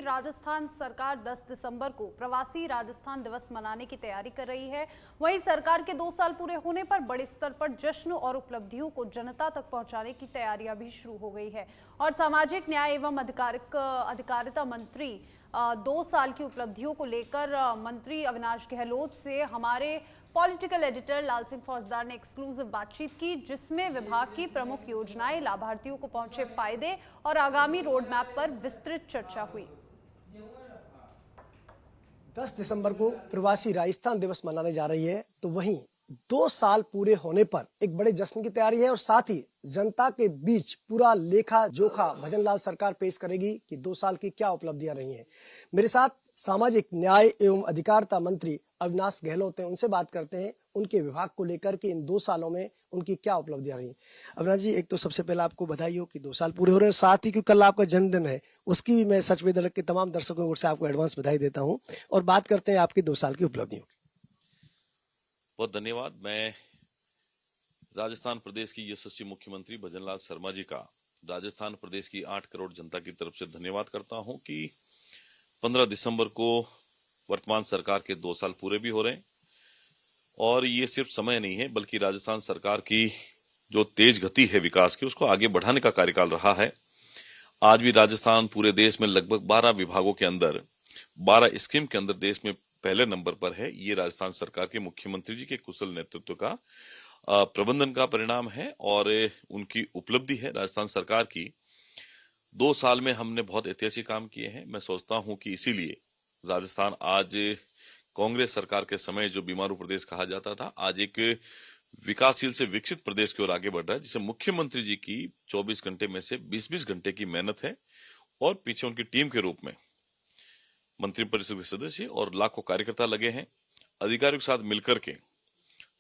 राजस्थान सरकार 10 दिसंबर को प्रवासी राजस्थान दिवस मनाने की तैयारी कर रही है। वहीं सरकार के 2 साल पूरे होने पर बड़े स्तर पर जश्न और उपलब्धियों को जनता तक पहुंचाने की तैयारियां भी शुरू हो गई है। और सामाजिक न्याय एवं अधिकारिता मंत्री 2 साल की उपलब्धियों को लेकर मंत्री अविनाश गहलोत से हमारे पॉलिटिकल एडिटर लाल सिंह फौजदार ने एक्सक्लूसिव बातचीत की, जिसमें विभाग की प्रमुख योजनाएं, लाभार्थियों को पहुंचे फायदे और आगामी रोड मैप पर विस्तृत चर्चा हुई। 10 दिसंबर को प्रवासी राजस्थान दिवस मनाने जा रही है, तो वहीं 2 साल पूरे होने पर एक बड़े जश्न की तैयारी है और साथ ही जनता के बीच पूरा लेखा जोखा भजनलाल सरकार पेश करेगी कि 2 साल की क्या उपलब्धियां रही हैं। मेरे साथ सामाजिक न्याय एवं अधिकारिता मंत्री अविनाश गहलोत हैं, उनसे बात करते हैं उनके विभाग को लेकर कि इन 2 सालों में उनकी क्या उपलब्धियां रही। अविनाश जी, एक तो सबसे पहले आपको बधाई हो कि 2 साल पूरे हो रहे हैं, साथ ही क्योंकि कल आपका जन्मदिन है, उसकी भी मैं सच में के तमाम दर्शकों की ओर से आपको एडवांस बधाई देता हूँ। और बात करते हैं आपकी 2 साल की उपलब्धियों की। बहुत धन्यवाद। मैं राजस्थान प्रदेश की यशस्वी मुख्यमंत्री भजनलाल शर्मा जी का राजस्थान प्रदेश की 8 करोड़ जनता की तरफ से धन्यवाद करता हूं कि 15 दिसंबर को वर्तमान सरकार के 2 साल पूरे भी हो रहे हैं। और ये सिर्फ समय नहीं है, बल्कि राजस्थान सरकार की जो तेज गति है विकास की, उसको आगे बढ़ाने का कार्यकाल रहा है। आज भी राजस्थान पूरे देश में लगभग 12 विभागों के अंदर 12 स्कीम के अंदर देश में पहले नंबर पर है। ये राजस्थान सरकार के मुख्यमंत्री जी के कुशल नेतृत्व का प्रबंधन का परिणाम है और उनकी उपलब्धि है राजस्थान सरकार की। 2 साल में हमने बहुत ऐतिहासिक काम किए हैं। मैं सोचता हूं कि इसीलिए राजस्थान आज कांग्रेस सरकार के समय जो बीमारू प्रदेश कहा जाता था, आज एक विकासशील से विकसित प्रदेश की ओर आगे बढ़ रहा है, जिसे मुख्यमंत्री जी की 24 घंटे में से 20-20 घंटे की मेहनत है और पीछे उनकी टीम के रूप में मंत्रिपरिषद के सदस्य और लाखों कार्यकर्ता लगे हैं। अधिकारियों के साथ मिलकर के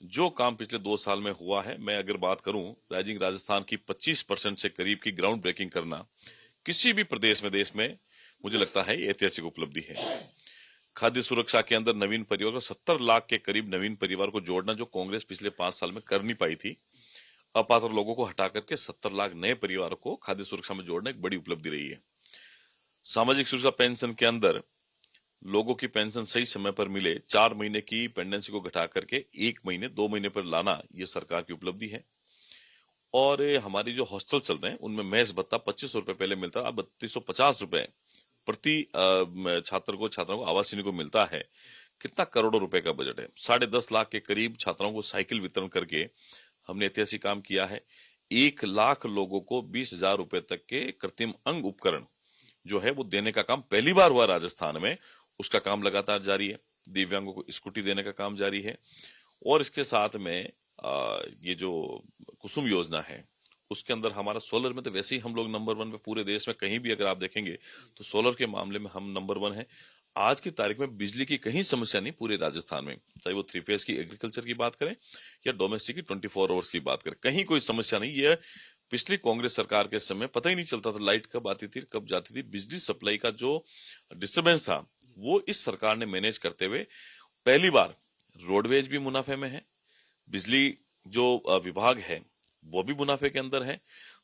जो काम पिछले 2 साल में हुआ है, मैं अगर बात करूं, राइजिंग राजस्थान की 25% से करीब की ग्राउंड ब्रेकिंग करना किसी भी प्रदेश में देश में मुझे लगता है ऐतिहासिक उपलब्धि है। खाद्य सुरक्षा के अंदर नवीन परिवार को 70 लाख के करीब नवीन परिवार को जोड़ना, जो कांग्रेस पिछले 5 साल में कर नहीं पाई थी। अपात्र लोगों को हटा करके 70 लाख नए परिवारों को खाद्य सुरक्षा में जोड़ना एक बड़ी उपलब्धि रही है। सामाजिक सुरक्षा पेंशन के अंदर लोगों की पेंशन सही समय पर मिले, 4 महीने की पेंडेंसी को घटा करके 1 महीने 2 महीने पर लाना, ये सरकार की उपलब्धि है। और हमारी जो हॉस्टल चल रहे हैं उनमें महज भत्ता 2500 रुपए पहले मिलता, अब 3250 रुपए प्रति छात्रों को आवासीय को मिलता है। कितना करोड़ों रुपए का बजट है। 10.5 लाख के करीब छात्राओं को साइकिल वितरण करके हमने ऐतिहासिक काम किया है। 1 लाख लोगों को 20,000 रुपए तक के कृत्रिम अंग उपकरण जो है वो देने का काम पहली बार हुआ राजस्थान में। उसका काम लगातार जारी है। दिव्यांगों को स्कूटी देने का काम जारी है। और इसके साथ में ये जो कुसुम योजना है, उसके अंदर हमारा सोलर में तो वैसे ही हम लोग नंबर 1 पे पूरे देश में, कहीं भी अगर आप देखेंगे तो सोलर के मामले में हम नंबर 1 है। आज की तारीख में बिजली की कहीं समस्या नहीं पूरे राजस्थान में, चाहे वो 3 फेज की एग्रीकल्चर की बात करें या डोमेस्टिक की 24 आवर्स की बात करें, कहीं कोई समस्या नहीं। यह पिछली कांग्रेस सरकार के समय पता ही नहीं चलता था लाइट कब आती थी कब जाती थी। बिजली सप्लाई का जो डिस्टर्बेंस था वो इस सरकार ने मैनेज करते हुए पहली बार रोडवेज भी मुनाफे में है, बिजली जो विभाग है वो भी मुनाफे के अंदर है।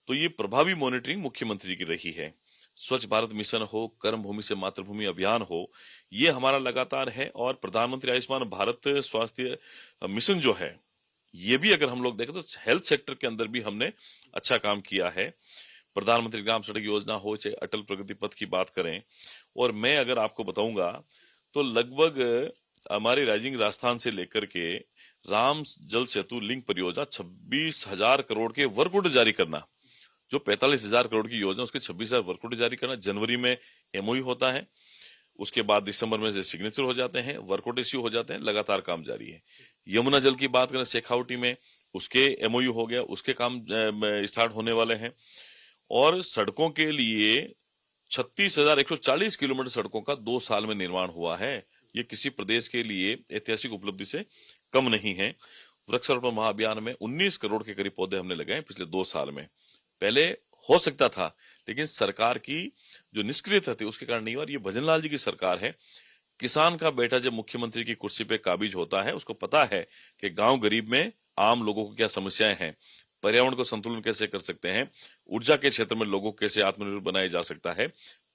तो ये प्रभावी मॉनिटरिंग मुख्यमंत्री की रही है। स्वच्छ भारत मिशन हो, कर्म भूमि से मातृभूमि अभियान हो, ये हमारा लगातार है। और प्रधानमंत्री आयुष्मान भारत स्वास्थ्य मिशन जो है, ये भी अगर हम लोग देखें तो हेल्थ सेक्टर के अंदर भी हमने अच्छा काम किया है। प्रधानमंत्री ग्राम सड़क योजना हो, चाहे अटल प्रगति पथ की बात करें, और मैं अगर आपको बताऊंगा तो लगभग हमारे राइजिंग राजस्थान से लेकर के राम जल सेतु लिंक परियोजना 26,000 करोड़ के वर्क ऑर्डर जारी करना, जो 45,000 करोड़ की योजना उसके 26,000 वर्क ऑर्डर जारी करना। जनवरी में एमओयू होता है, उसके बाद दिसंबर में से सिग्नेचर हो जाते हैं, वर्क ऑर्डर इश्यू हो जाते हैं, लगातार काम जारी है। यमुना जल की बात करें शेखावटी में, उसके एमओयू हो गया, उसके काम स्टार्ट होने वाले हैं। और सड़कों के लिए 36,140 किलोमीटर सड़कों का 2 साल में निर्माण हुआ है। ये किसी प्रदेश के लिए ऐतिहासिक उपलब्धि से कम नहीं है। वृक्षारोपण महाअभियान में 19 करोड़ के करीब पौधे हमने लगाए पिछले 2 साल में। पहले हो सकता था, लेकिन सरकार की जो निष्क्रियता थी उसके कारण नहीं हुआ। ये भजनलाल जी की सरकार है। किसान का बेटा जब मुख्यमंत्री की कुर्सी पे काबिज होता है, उसको पता है कि गांव गरीब में आम लोगों को क्या समस्याएं हैं, पर्यावरण को संतुलन कैसे कर सकते हैं, ऊर्जा के क्षेत्र में लोगों को कैसे आत्मनिर्भर बनाया जा सकता है,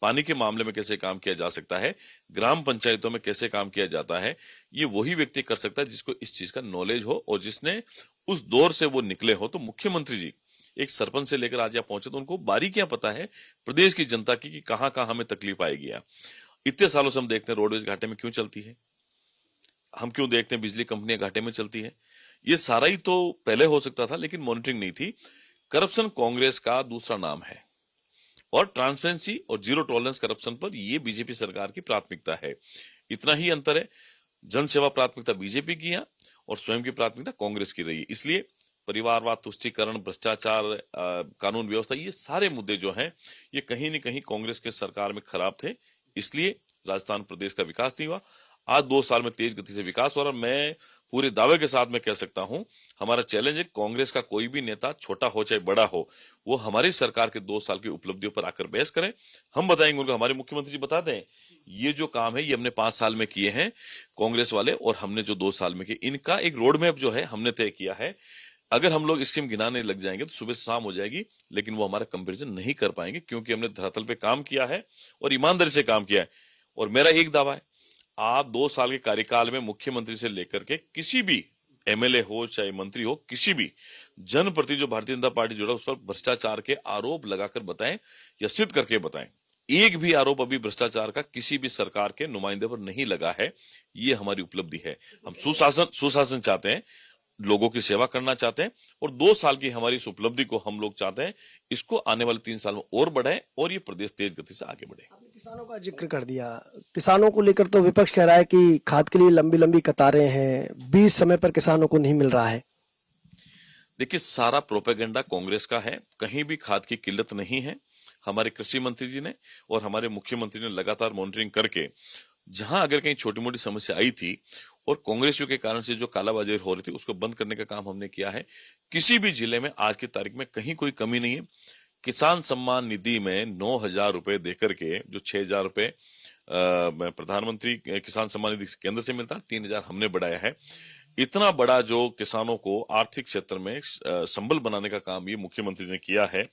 पानी के मामले में कैसे काम किया जा सकता है, ग्राम पंचायतों में कैसे काम किया जाता है, ये वही व्यक्ति कर सकता है जिसको इस चीज का नॉलेज हो और जिसने उस दौर से वो निकले हो। तो मुख्यमंत्री जी एक सरपंच से लेकर आज यहाँ पहुंचे तो उनको बारीकियां पता है प्रदेश की जनता की कि कहां कहां हमें तकलीफ आएगी। इतने सालों से हम देखते हैं रोडवेज घाटे में क्यों चलती है, हम क्यों देखते हैं बिजली कंपनियां घाटे में चलती है। ये सारा ही तो पहले हो सकता था, लेकिन मॉनिटरिंग नहीं थी। करप्शन कांग्रेस का दूसरा नाम है और ट्रांसपेरेंसी और जीरो टॉलरेंस करप्शन पर ये बीजेपी सरकार की प्राथमिकता है। इतना ही अंतर है, जनसेवा प्राथमिकता बीजेपी की है और स्वयं की प्राथमिकता कांग्रेस की रही है। इसलिए परिवारवाद, तुष्टीकरण, भ्रष्टाचार, कानून व्यवस्था, ये सारे मुद्दे जो हैं ये कहीं न कहीं कांग्रेस के सरकार में खराब थे। इसलिए राजस्थान प्रदेश का विकास नहीं हुआ। आज 2 साल में तेज गति से विकास हो रहा। मैं पूरे दावे के साथ में कह सकता हूं, हमारा चैलेंज है कांग्रेस का कोई भी नेता, छोटा हो चाहे बड़ा हो, वो हमारी सरकार के 2 साल की उपलब्धियों पर आकर बहस करें। हम बताएंगे उनको। हमारे मुख्यमंत्री जी बताते हैं ये जो काम है ये हमने 5 साल में किए हैं कांग्रेस वाले, और हमने जो 2 साल में किए, इनका एक रोड मैप जो है हमने तय किया है। अगर हम लोग स्कीम गिनाने लग जाएंगे तो सुबह शाम हो जाएगी, लेकिन वो हमारा कंपैरिजन नहीं कर पाएंगे क्योंकि हमने धरातल पे काम किया है और ईमानदारी से काम किया है। और मेरा एक दावा है, आप 2 साल के कार्यकाल में मुख्यमंत्री से लेकर के किसी भी एमएलए हो चाहे मंत्री हो, किसी भी जनप्रति जो भारतीय जनता पार्टी जुड़ा उस पर भ्रष्टाचार के आरोप लगाकर बताएं या सिद्ध करके बताएं। एक भी आरोप अभी भ्रष्टाचार का किसी भी सरकार के नुमाइंदे पर नहीं लगा है। ये हमारी उपलब्धि है। हम सुशासन चाहते हैं, लोगों की सेवा करना चाहते हैं और 2 साल की हमारी इस उपलब्धि को हम लोग चाहते हैं इसको आने वाले 3 साल में और बढ़ाएं और ये प्रदेश तेज गति से आगे बढ़े। आपने किसानों का जिक्र कर दिया। किसानों को लेकर तो विपक्ष कह रहा है कि खाद के लिए लंबी लंबी कतारें हैं, बीज समय पर किसानों को नहीं मिल रहा है। देखिए, सारा प्रोपेगेंडा कांग्रेस का है। कहीं भी खाद की किल्लत नहीं है। हमारे कृषि मंत्री जी ने और हमारे मुख्यमंत्री ने लगातार मॉनिटरिंग करके जहां अगर कहीं छोटी मोटी समस्या आई थी और कांग्रेसियों के कारण से जो कालाबाजारी हो रही थी उसको बंद करने का काम हमने किया है। किसी भी जिले में आज की तारीख में कहीं कोई कमी नहीं है। किसान सम्मान निधि में 9,000 रुपए देकर के जो 6,000 रुपए प्रधानमंत्री किसान सम्मान निधि केंद्र से मिलता है, 3,000 हमने बढ़ाया है। इतना बड़ा जो किसानों को आर्थिक क्षेत्र में संबल बनाने का काम ये मुख्यमंत्री ने किया है,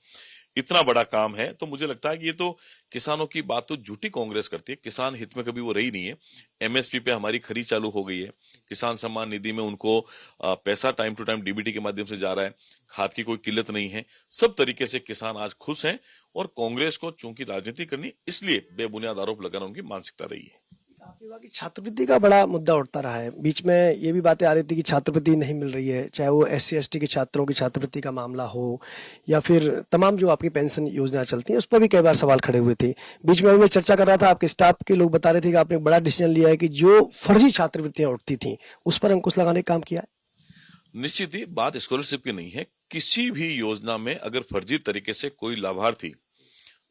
इतना बड़ा काम है। तो मुझे लगता है कि ये तो किसानों की बात तो झूठी कांग्रेस करती है। किसान हित में कभी वो रही नहीं है। एमएसपी पे हमारी खरीद चालू हो गई है। किसान सम्मान निधि में उनको पैसा टाइम टू टाइम डीबीटी के माध्यम से जा रहा है। खाद की कोई किल्लत नहीं है। सब तरीके से किसान आज खुश हैं और कांग्रेस को चूंकि राजनीति करनी, इसलिए बेबुनियाद आरोप लगाना उनकी मानसिकता रही है। आपने कहा कि छात्रवृत्ति का बड़ा मुद्दा उठता रहा है। बीच में ये भी बातें आ रही थी कि छात्रवृत्ति नहीं मिल रही है, चाहे वो SC/ST के छात्रों की छात्रवृत्ति का मामला हो या फिर तमाम जो आपकी पेंशन योजना चलती है उस पर भी कई बार सवाल खड़े हुए थे। बीच में मैं चर्चा कर रहा था, आपके स्टाफ के लोग बता रहे थे कि आपने एक बड़ा डिसीजन लिया है कि जो फर्जी छात्रवृत्तियां उठती थी उस पर अंकुश लगाने का काम किया है। निश्चित ही बात स्कॉलरशिप की नहीं है। किसी भी योजना में अगर फर्जी तरीके से कोई लाभार्थी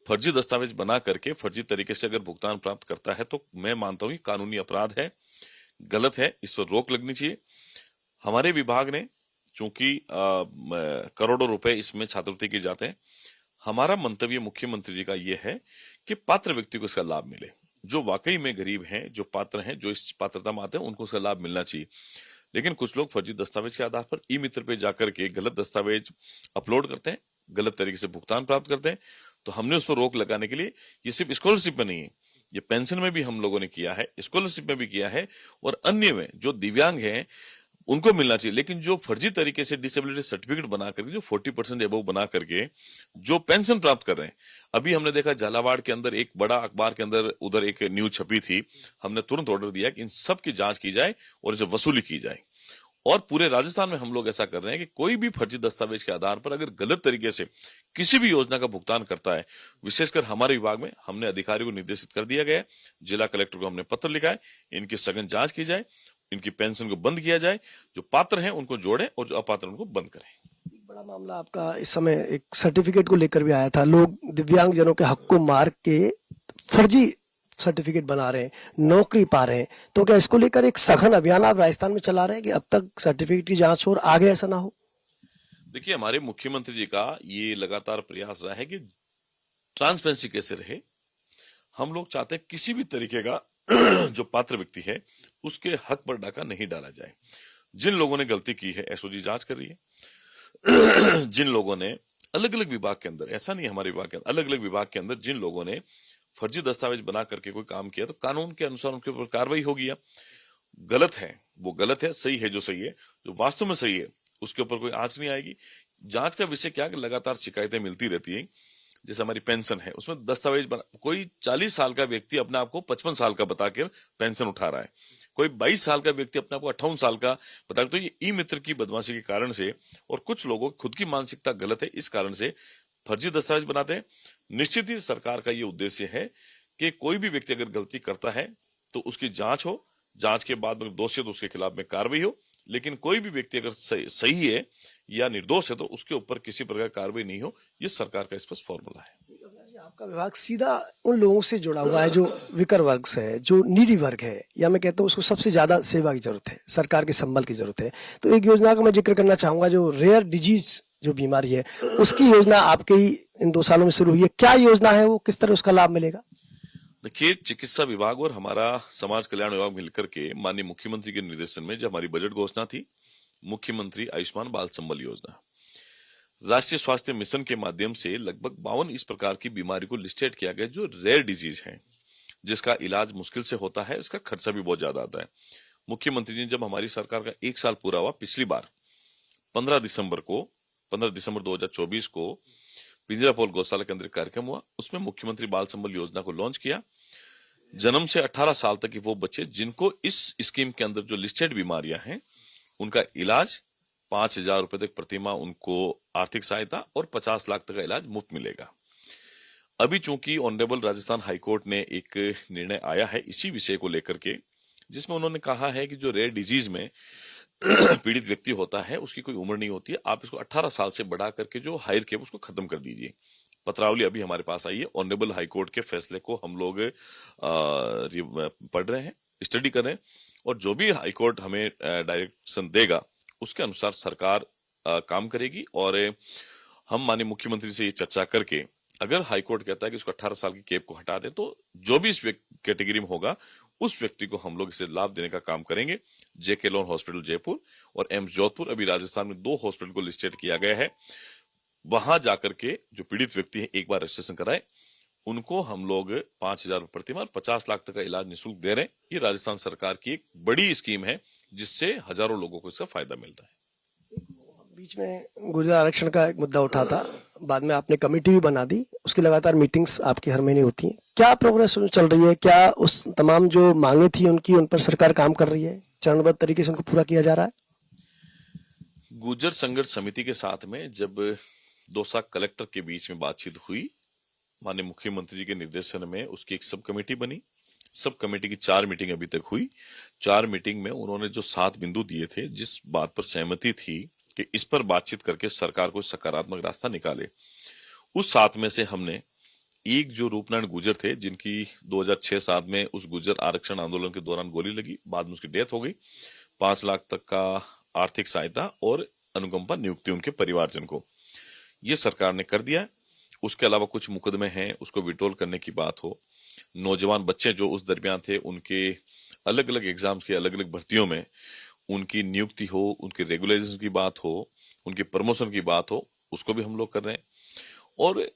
फर्जी दस्तावेज बना करके फर्जी तरीके से अगर भुगतान प्राप्त करता है तो मैं मानता हूं कि कानूनी अपराध है, गलत है, इस पर रोक लगनी चाहिए। हमारे विभाग ने चूंकि करोड़ों रुपए इसमें छात्रवृत्ति किए जाते हैं, हमारा मंतव्य मुख्यमंत्री जी का यह है कि पात्र व्यक्ति को इसका लाभ मिले। जो वाकई में गरीब हैं, जो पात्र हैं, जो इस पात्रता में आते हैं, उनको इसका लाभ मिलना चाहिए। लेकिन कुछ लोग फर्जी दस्तावेज के आधार पर ई-मित्र पे जाकर के गलत दस्तावेज अपलोड करते हैं, गलत तरीके से भुगतान प्राप्त करते हैं। तो हमने उस पर रोक लगाने के लिए, ये सिर्फ स्कॉलरशिप में नहीं है, ये पेंशन में भी हम लोगों ने किया है, स्कॉलरशिप में भी किया है और अन्य में जो दिव्यांग हैं उनको मिलना चाहिए। लेकिन जो फर्जी तरीके से डिसेबिलिटी सर्टिफिकेट बना करके जो 40% एबव बना करके जो पेंशन प्राप्त कर रहे हैं, अभी हमने देखा झालावाड़ के अंदर एक बड़ा अखबार के अंदर उधर एक न्यूज छपी थी। हमने तुरंत ऑर्डर दिया कि इन सब की जांच की जाए और इसे वसूली की जाए। और पूरे राजस्थान में हम लोग ऐसा कर रहे हैं कि कोई भी फर्जी दस्तावेज के आधार पर अगर गलत तरीके से किसी भी योजना का भुगतान करता है, विशेषकर हमारे विभाग में हमने अधिकारियों को निर्देशित कर दिया गया है, जिला कलेक्टर को हमने पत्र लिखा है, इनकी सघन जांच की जाए, इनकी पेंशन को बंद किया जाए, जो पात्र हैं उनको जोड़े और जो अपात्र उनको बंद करें। एक बड़ा मामला आपका इस समय एक सर्टिफिकेट को लेकर भी आया था। लोग दिव्यांग जनों के हक को मार के फर्जी सर्टिफिकेट बना रहे हैं, नौकरी पा रहे हैं। तो क्या इसको लेकर एक सघन अभियान आप राजस्थान में चला रहे हैं कि अब तक सर्टिफिकेट की जांच हो और आगे ऐसा ना हो? देखिए, हमारे मुख्यमंत्री जी का ये लगातार प्रयास रहा है कि ट्रांसपेरेंसी कैसे रहे। हम लोग चाहते हैं किसी भी तरीके का जो पात्र व्यक्ति है उसके हक पर डाका नहीं डाला जाए। जिन लोगों ने गलती की है एसओजी जांच कर रही है। जिन लोगों ने अलग अलग विभाग के अंदर, ऐसा नहीं हमारे विभाग के अंदर, अलग अलग विभाग के अंदर जिन लोगों ने फर्जी दस्तावेज बना करके कोई काम किया तो कानून के अनुसार उनके ऊपर कार्रवाई होगी। गलत है वो गलत है, सही है जो सही है, जो वास्तव में सही है उसके ऊपर कोई आंच नहीं आएगी। जांच का विषय क्या कि लगातार शिकायतें मिलती रहती है। जैसे हमारी पेंशन है, उसमें दस्तावेज कोई 40 साल का व्यक्ति अपने आप को 55 साल का बताकर पेंशन उठा रहा है, कोई 22 साल का व्यक्ति अपने आप को 58 साल का बता। तो ये ई मित्र की बदमाशी के कारण से और कुछ लोगों की खुद की मानसिकता गलत है, इस कारण से फर्जी दस्तावेज बनाते हैं। निश्चित ही सरकार का ये उद्देश्य है कि कोई भी व्यक्ति अगर गलती करता है तो उसकी जांच हो, जांच के बाद में दोषी है तो उसके खिलाफ में कार्रवाई हो, लेकिन कोई भी व्यक्ति अगर सही है या निर्दोष है तो उसके ऊपर किसी प्रकार कार्रवाई नहीं हो। ये सरकार का स्पष्ट फॉर्मूला है। आपका विभाग सीधा उन लोगों से जुड़ा हुआ है जो विकर वर्ग से है, जो नीडी वर्ग है, या मैं कहता हूँ उसको सबसे ज्यादा सेवा की जरूरत है, सरकार के संबल की जरूरत है। तो एक योजना का मैं जिक्र करना चाहूंगा, जो रेयर डिजीज जो बीमारी है उसकी योजना आपके ही इन 2 सालों में शुरू हुई है। क्या योजना है वो, किस तरह उसका लाभ मिलेगा? देखिए, चिकित्सा विभाग और हमारा समाज कल्याण विभाग मिलकर के माननीय मुख्यमंत्री के निर्देशन में जब हमारी बजट घोषणा थी, मुख्यमंत्री आयुष्मान बाल संबल योजना, राष्ट्रीय स्वास्थ्य मिशन के माध्यम से लगभग 52 इस प्रकार की बीमारी को लिस्टेड किया गया जो रेयर डिजीज है, जिसका इलाज मुश्किल से होता है, इसका खर्चा भी बहुत ज्यादा आता है। मुख्यमंत्री ने जब हमारी सरकार का 1 साल पूरा हुआ, पिछली बार 15 दिसंबर 2024 को पिंजरापोल गौशाला के अंदर कार्यक्रम हुआ, उसमें मुख्यमंत्री बाल संबल योजना को लॉन्च किया। जन्म से 18 साल तक के वो बच्चे जिनको इस स्कीम के अंदर जो लिस्टेड बीमारियां हैं उनका इलाज 5,000 रुपए तक प्रतिमाह उनको आर्थिक सहायता और 50 लाख तक का इलाज मुफ्त मिलेगा। अभी चूंकि ऑनरेबल राजस्थान हाईकोर्ट ने एक निर्णय आया है इसी विषय को लेकर के, जिसमें उन्होंने कहा है कि जो रेयर डिजीज में पीड़ित व्यक्ति होता है उसकी कोई उम्र नहीं होती है, आप इसको 18 साल से बढ़ा करके जो हायर किया उसको खत्म कर दीजिए। पत्रावली अभी हमारे पास आई है, ऑनरेबल हाईकोर्ट के फैसले को हम लोग पढ़ रहे हैं, स्टडी कर रहे हैं, और जो भी हाईकोर्ट हमें डायरेक्शन देगा उसके अनुसार सरकार काम करेगी। और हम माननीय मुख्यमंत्री से ये चर्चा करके अगर हाईकोर्ट कहता है कि इसको 18 साल की कैप को हटा दे तो जो भी इस कैटेगरी में होगा उस व्यक्ति को हम लोग इसे लाभ देने का काम करेंगे। जेके लोन हॉस्पिटल जयपुर और एम्स जोधपुर, अभी राजस्थान में 2 हॉस्पिटल को लिस्टेड किया गया है, वहां जाकर के जो पीड़ित व्यक्ति है एक बार रजिस्ट्रेशन कराए, उनको हम लोग 5,000 रुपए प्रतिमाह 50 लाख तक का इलाज निःशुल्क दे रहे हैं। ये राजस्थान सरकार की एक बड़ी स्कीम है जिससे हजारों लोगों को इसका फायदा मिल रहा है। बीच में गुर्जर आरक्षण का एक मुद्दा उठा था, बाद में आपने कमेटी भी बना दी, उसकी लगातार मीटिंग्स आपकी हर महीने होती हैं। क्या प्रोग्रेस चल रही है? क्या उस तमाम जो मांगे थी उन पर सरकार काम कर रही है? चरणबद्ध तरीके से उनको पूरा किया जा रहा है? गुर्जर संघर्ष समिति के साथ में जब दौसा कलेक्टर के बीच में बातचीत हुई, माननीय मुख्यमंत्री जी के निर्देशन में उसकी एक सब कमेटी बनी। सब कमेटी की 4 मीटिंग अभी तक हुई। 4 मीटिंग में उन्होंने जो 7 बिंदु दिए थे, जिस बात पर सहमति थी कि इस पर बातचीत करके सरकार को सकारात्मक रास्ता निकाले, उस 7 में से हमने एक जो रूपनारायण गुर्जर थे जिनकी 2006-7 में उस गुर्जर आरक्षण आंदोलन के दौरान गोली लगी, बाद में उसकी डेथ हो गई, 5 लाख तक का आर्थिक सहायता और अनुकंपा नियुक्ति उनके परिवारजन को, ये सरकार ने कर दिया। उसके अलावा कुछ मुकदमे हैं, उसको विड्रॉल करने की बात हो, नौजवान बच्चे जो उस दरमियान थे उनके अलग अलग एग्जाम्स के अलग अलग भर्तियों में उनकी नियुक्ति हो, उनके रेगुलराइजेशन की बात हो, उनके प्रमोशन की बात हो, उसको भी हम लोग कर रहे हैं। और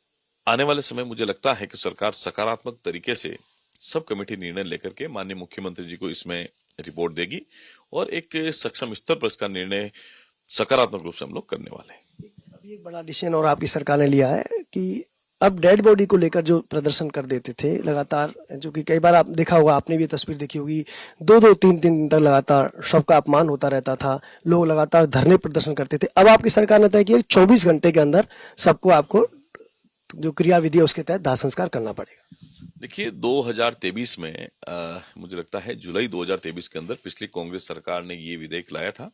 आने वाले समय मुझे लगता है कि सरकार सकारात्मक तरीके से सब कमेटी निर्णय लेकर के माननीय मुख्यमंत्री जी को इसमें रिपोर्ट देगी और एक सक्षम स्तर पर इसका निर्णय सकारात्मक रूप से हम लोग करने वाले हैं। अभी एक बड़ा डिसीजन और आपकी सरकार ने लिया है कि अब डेड बॉडी को लेकर जो प्रदर्शन कर देते थे लगातार, जो कि कई बार आप देखा होगा, आपने भी तस्वीर देखी होगी, 2-2, 3-3 दिन तक लगातार सबका अपमान होता रहता था, लोग लगातार धरने प्रदर्शन करते थे। अब आपकी सरकार ने तय किया 24 घंटे के अंदर सबको आपको जो क्रियाविधि है उसके तहत दाह संस्कार करना पड़ेगा। देखिए, 2023 में मुझे लगता है जुलाई 2023 के अंदर पिछली कांग्रेस सरकार ने ये विधेयक लाया था,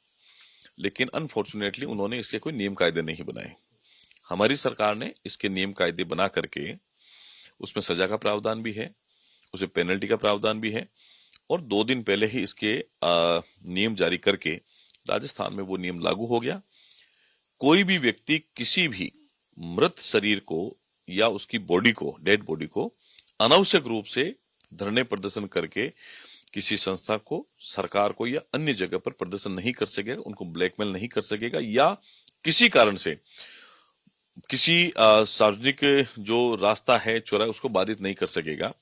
लेकिन अनफॉर्चुनेटली उन्होंने इसके कोई नियम कायदे नहीं बनाए। हमारी सरकार ने इसके नियम कायदे बना करके उसमें सजा का प्रावधान भी है, उसे पेनल्टी का प्रावधान भी है, और 2 दिन पहले ही इसके नियम जारी करके राजस्थान में वो नियम लागू हो गया। कोई भी व्यक्ति किसी भी मृत शरीर को या उसकी बॉडी को, डेड बॉडी को अनावश्यक रूप से धरने प्रदर्शन करके किसी संस्था को, सरकार को या अन्य जगह पर प्रदर्शन नहीं कर सकेगा, उनको ब्लैकमेल नहीं कर सकेगा, या किसी कारण से किसी सार्वजनिक जो रास्ता है चौराहा उसको बाधित नहीं कर सकेगा।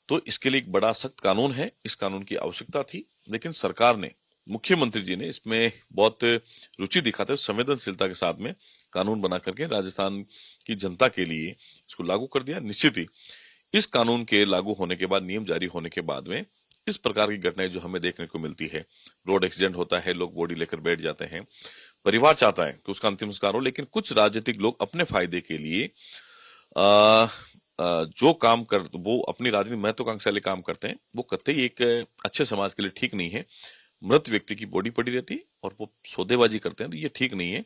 तो इसके लिए एक बड़ा सख्त कानून है, इस कानून की आवश्यकता थी, लेकिन सरकार ने, मुख्यमंत्री जी ने इसमें बहुत रुचि दिखाते हुए संवेदनशीलता के साथ में कानून बना करके राजस्थान की जनता के लिए इसको लागू कर दिया। निश्चित ही इस कानून के लागू होने के बाद, नियम जारी होने के बाद में इस प्रकार की घटनाएं जो हमें देखने को मिलती है, रोड एक्सीडेंट होता है, लोग बॉडी लेकर बैठ जाते हैं, परिवार चाहता है कि उसका अंतिम संस्कार हो, लेकिन कुछ राजनीतिक लोग अपने फायदे के लिए जो काम कर, वो अपनी राजनीतिक महत्वाकांक्षा वाले काम करते हैं, वो कतई एक अच्छे समाज के लिए ठीक नहीं है। मृत व्यक्ति की बॉडी पड़ी रहती है और वो सौदेबाजी करते हैं, तो ये ठीक नहीं है।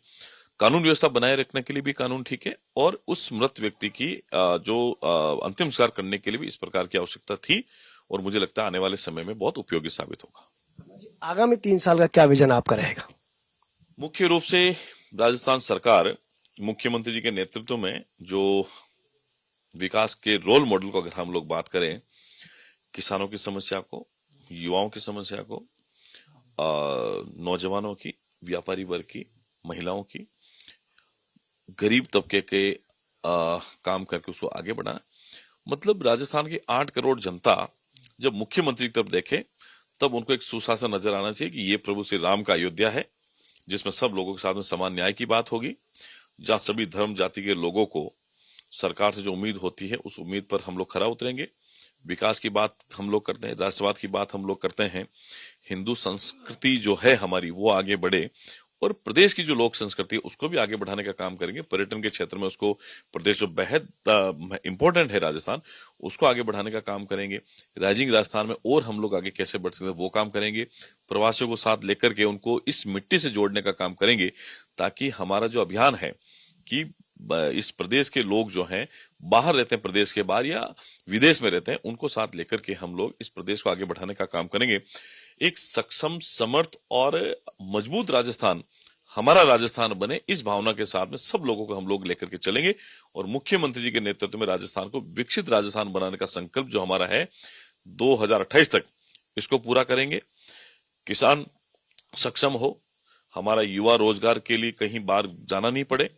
कानून व्यवस्था बनाए रखने के लिए भी कानून ठीक है, और उस मृत व्यक्ति की जो अंतिम संस्कार करने के लिए भी इस प्रकार की आवश्यकता थी, और मुझे लगता है आने वाले समय में बहुत उपयोगी साबित होगा। आगामी 3 साल का क्या विजन आपका रहेगा? मुख्य रूप से राजस्थान सरकार मुख्यमंत्री जी के नेतृत्व में जो विकास के रोल मॉडल को अगर हम लोग बात करें, किसानों की समस्या को, युवाओं की समस्या को, नौजवानों की, व्यापारी वर्ग की, महिलाओं की, गरीब तबके के काम करके उसको आगे बढ़ाना। मतलब राजस्थान की 8 करोड़ जनता जब मुख्यमंत्री की तरफ देखे, तब उनको एक सुशासन नजर आना चाहिए कि ये प्रभु श्री राम का अयोध्या है, जिसमें सब लोगों के साथ में समान न्याय की बात होगी, जहां सभी धर्म जाति के लोगों को सरकार से जो उम्मीद होती है उस उम्मीद पर हम लोग खरा उतरेंगे। विकास की बात हम लोग करते हैं, राष्ट्रवाद की बात हम लोग करते हैं, हिंदू संस्कृति जो है हमारी वो आगे बढ़े, और प्रदेश की जो लोक संस्कृति है उसको भी आगे बढ़ाने का काम करेंगे। पर्यटन के क्षेत्र में उसको, प्रदेश जो बेहद इंपॉर्टेंट है राजस्थान, उसको आगे बढ़ाने का काम करेंगे। राइजिंग राजस्थान में और हम लोग आगे कैसे बढ़ सकते हैं वो काम करेंगे। प्रवासियों को साथ लेकर के उनको इस मिट्टी से जोड़ने का काम करेंगे, ताकि हमारा जो अभियान है कि इस प्रदेश के लोग जो हैं बाहर रहते हैं, प्रदेश के बाहर या विदेश में रहते हैं, उनको साथ लेकर के हम लोग इस प्रदेश को आगे बढ़ाने का काम करेंगे। एक सक्षम, समर्थ और मजबूत राजस्थान हमारा राजस्थान बने, इस भावना के साथ में सब लोगों को हम लोग लेकर के चलेंगे, और मुख्यमंत्री जी के नेतृत्व में राजस्थान को विकसित राजस्थान बनाने का संकल्प जो हमारा है 2028 तक इसको पूरा करेंगे। किसान सक्षम हो, हमारा युवा रोजगार के लिए कहीं बाहर जाना नहीं पड़े,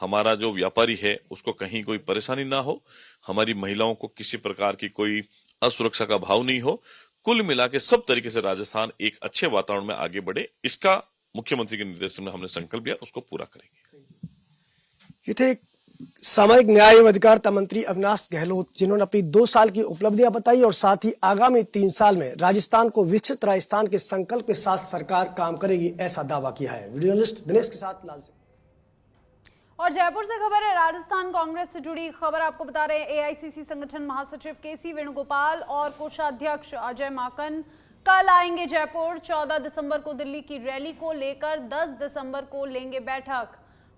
हमारा जो व्यापारी है उसको कहीं कोई परेशानी ना हो, हमारी महिलाओं को किसी प्रकार की कोई असुरक्षा का भाव नहीं हो। कुल मिला के सब तरीके से राजस्थान एक अच्छे वातावरण में आगे बढ़े, इसका मुख्यमंत्री के निर्देशन में हमने संकल्प लिया, उसको पूरा करेंगे। ये थे सामाजिक न्याय एवं अधिकारिता मंत्री अविनाश गहलोत, जिन्होंने अपनी 2 साल की उपलब्धियां बताई और साथ ही आगामी 3 साल में राजस्थान को विकसित राजस्थान के संकल्प के साथ सरकार काम करेगी, ऐसा दावा किया है। वीडियो जर्नलिस्ट दिनेश के साथ लाल सिंह। और जयपुर से खबर है, राजस्थान कांग्रेस से जुड़ी खबर आपको बता रहे हैं। एआईसीसी संगठन महासचिव केसी वेणुगोपाल और कोषाध्यक्ष अजय माकन कल आएंगे जयपुर। 14 दिसंबर को दिल्ली की रैली को लेकर 10 दिसंबर को लेंगे बैठक।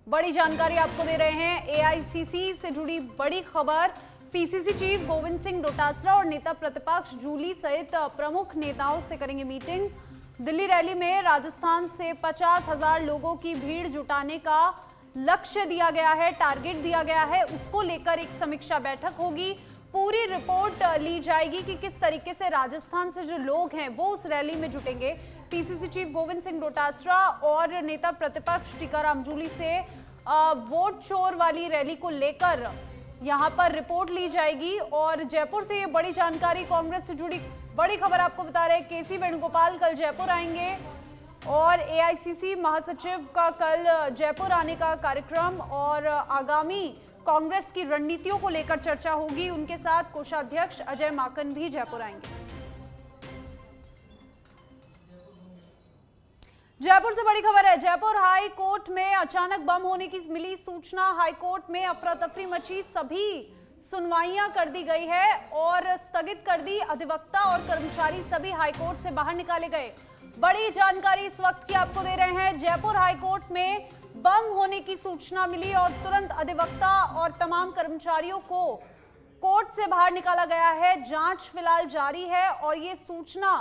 बड़ी जानकारी आपको दे रहे हैं, एआईसीसी से जुड़ी बड़ी खबर। पीसीसी चीफ गोविंद सिंह डोटासरा और नेता प्रतिपक्ष जूली सहित प्रमुख नेताओं से करेंगे मीटिंग। दिल्ली रैली में राजस्थान से 50,000 लोगों की भीड़ जुटाने का लक्ष्य दिया गया है, टारगेट दिया गया है, उसको लेकर एक समीक्षा बैठक होगी। पूरी रिपोर्ट ली जाएगी कि किस तरीके से राजस्थान से जो लोग हैं वो उस रैली में जुटेंगे। पीसीसी चीफ गोविंद सिंह डोटासरा और नेता प्रतिपक्ष टीकाराम जूली से वोट चोर वाली रैली को लेकर यहां पर रिपोर्ट ली जाएगी। और जयपुर से ये बड़ी जानकारी, कांग्रेस से जुड़ी बड़ी खबर आपको बता रहे हैं। केसी वेणुगोपाल कल जयपुर आएंगे और एआईसीसी महासचिव का कल जयपुर आने का कार्यक्रम, और आगामी कांग्रेस की रणनीतियों को लेकर चर्चा होगी। उनके साथ कोषाध्यक्ष अजय माकन भी जयपुर आएंगे। जयपुर से बड़ी खबर है, जयपुर हाई कोर्ट में अचानक बम होने की मिली सूचना। हाई कोर्ट में अफरा तफरी मची, सभी सुनवाइयां कर दी गई है और स्थगित कर दी। अधिवक्ता और कर्मचारी सभी हाई कोर्ट से बाहर निकाले गए। बड़ी जानकारी इस वक्त की आपको दे रहे हैं। जयपुर हाई कोर्ट में बम होने की सूचना मिली और तुरंत अधिवक्ता और तमाम कर्मचारियों को कोर्ट से बाहर निकाला गया है। जांच फिलहाल जारी है और ये सूचना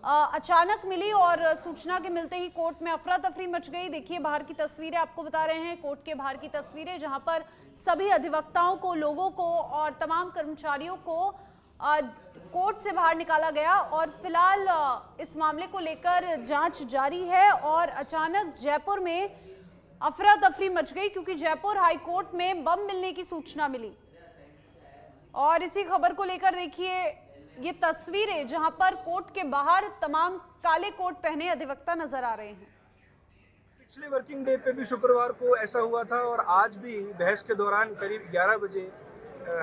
अचानक मिली और सूचना के मिलते ही कोर्ट में अफरा तफरी मच गई। देखिए बाहर की तस्वीरें आपको बता रहे हैं, कोर्ट के बाहर की तस्वीरें, जहां पर सभी अधिवक्ताओं को, लोगों को और तमाम कर्मचारियों को कोर्ट से बाहर निकाला गया। और फिलहाल इस मामले को लेकर जांच जारी है और अचानक जयपुर में अफरा तफरी मच गई क्योंकि जयपुर हाईकोर्ट में बम मिलने की सूचना मिली। और इसी खबर को लेकर देखिए ये तस्वीरें जहां पर कोर्ट के बाहर तमाम काले कोट पहने अधिवक्ता नजर आ रहे हैं। पिछले वर्किंग डे पे भी शुक्रवार को ऐसा हुआ था और आज भी बहस के दौरान करीब 11 बजे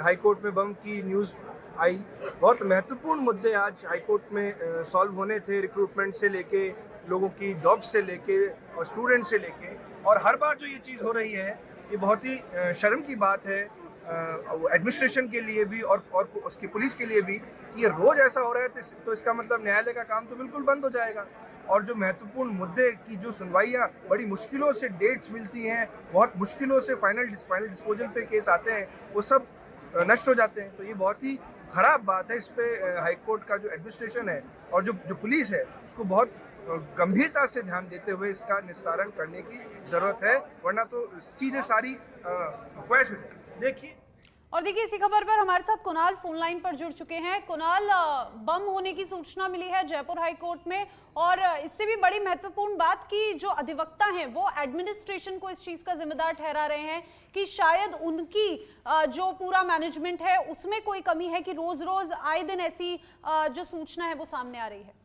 हाईकोर्ट में बम की न्यूज़ आई। बहुत महत्वपूर्ण मुद्दे आज हाईकोर्ट में सॉल्व होने थे, रिक्रूटमेंट से लेके, लोगों की जॉब से लेके और स्टूडेंट से लेके। और हर बार जो ये चीज़ हो रही है ये बहुत ही शर्म की बात है एडमिनिस्ट्रेशन के लिए भी और उसकी पुलिस के लिए भी कि ये रोज़ ऐसा हो रहा है तो इसका मतलब न्यायालय का काम तो बिल्कुल बंद हो जाएगा। और जो महत्वपूर्ण मुद्दे की जो सुनवाइयाँ बड़ी मुश्किलों से डेट्स मिलती हैं, बहुत मुश्किलों से फाइनल डिस्पोजल पे केस आते हैं, वो सब नष्ट हो जाते हैं। तो ये बहुत ही खराब बात है। इस पे हाईकोर्ट का जो एडमिनिस्ट्रेशन है और जो पुलिस है उसको बहुत गंभीरता से ध्यान देते हुए इसका निस्तारण करने की ज़रूरत है, वरना तो चीज़ें सारी क्वैश हो जाएगी। देखिए इसी खबर पर हमारे साथ कुणाल फोन लाइन पर जुड़ चुके हैं। कुणाल, बम होने की सूचना मिली है जयपुर हाई कोर्ट में और इससे भी बड़ी महत्वपूर्ण बात कि जो अधिवक्ता हैं वो एडमिनिस्ट्रेशन को इस चीज का जिम्मेदार ठहरा रहे हैं कि शायद उनकी जो पूरा मैनेजमेंट है उसमें कोई कमी है कि रोज रोज आए दिन ऐसी जो सूचना है वो सामने आ रही है।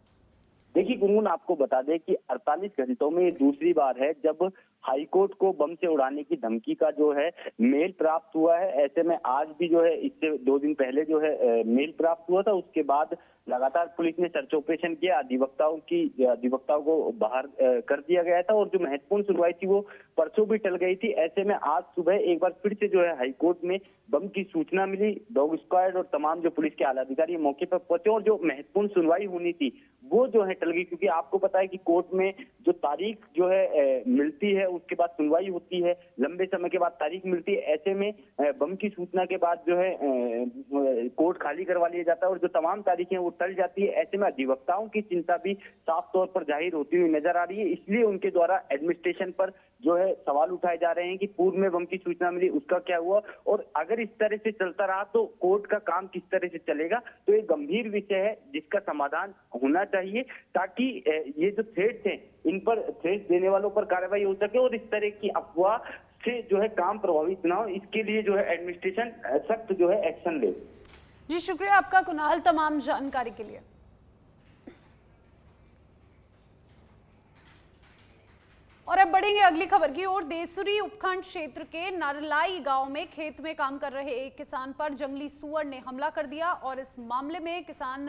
देखिए गुनगुन, आपको बता दें कि 48 घंटों में दूसरी बार है जब हाईकोर्ट को बम से उड़ाने की धमकी का जो है मेल प्राप्त हुआ है। ऐसे में आज भी जो है इससे 2 दिन पहले जो है मेल प्राप्त हुआ था। उसके बाद लगातार पुलिस ने सर्च ऑपरेशन किया, अधिवक्ताओं को बाहर कर दिया गया था और जो महत्वपूर्ण सुनवाई थी वो परसों भी टल गई थी। ऐसे में आज सुबह एक बार फिर से जो है हाईकोर्ट में बम की सूचना मिली। डॉग स्क्वाड और तमाम जो पुलिस के आला अधिकारी मौके पर पहुंचे और जो महत्वपूर्ण सुनवाई होनी थी वो जो है टल गई, क्योंकि आपको पता है कि कोर्ट में जो तारीख जो है मिलती है उसके बाद सुनवाई होती है, लंबे समय के बाद तारीख मिलती है। ऐसे में बम की सूचना के बाद जो है कोर्ट खाली करवा लिया जाता है और जो तमाम तारीखें वो टल जाती है। ऐसे में अधिवक्ताओं की चिंता भी साफ तौर पर जाहिर होती हुई नजर आ रही है। इसलिए उनके द्वारा एडमिनिस्ट्रेशन पर जो है सवाल उठाए जा रहे हैं कि पूर्व में बम की सूचना मिली उसका क्या हुआ और अगर इस तरह से चलता रहा तो कोर्ट का काम किस तरह से चलेगा। तो ये गंभीर विषय है जिसका समाधान होना चाहिए ताकि ये जो थ्रेट्स हैं इन पर थ्रेट्स देने वालों पर कार्रवाई हो सके और इस तरह की अफवाह से जो है काम प्रभावित ना हो। इसके लिए जो है एडमिनिस्ट्रेशन सख्त जो है एक्शन ले। जी शुक्रिया आपका कुणाल तमाम जानकारी के लिए। और अब बढ़ेंगे अगली खबर की ओर। देसुरी उपखंड क्षेत्र के नरलाई गांव में खेत में काम कर रहे एक किसान पर जंगली सुअर ने हमला कर दिया और इस मामले में किसान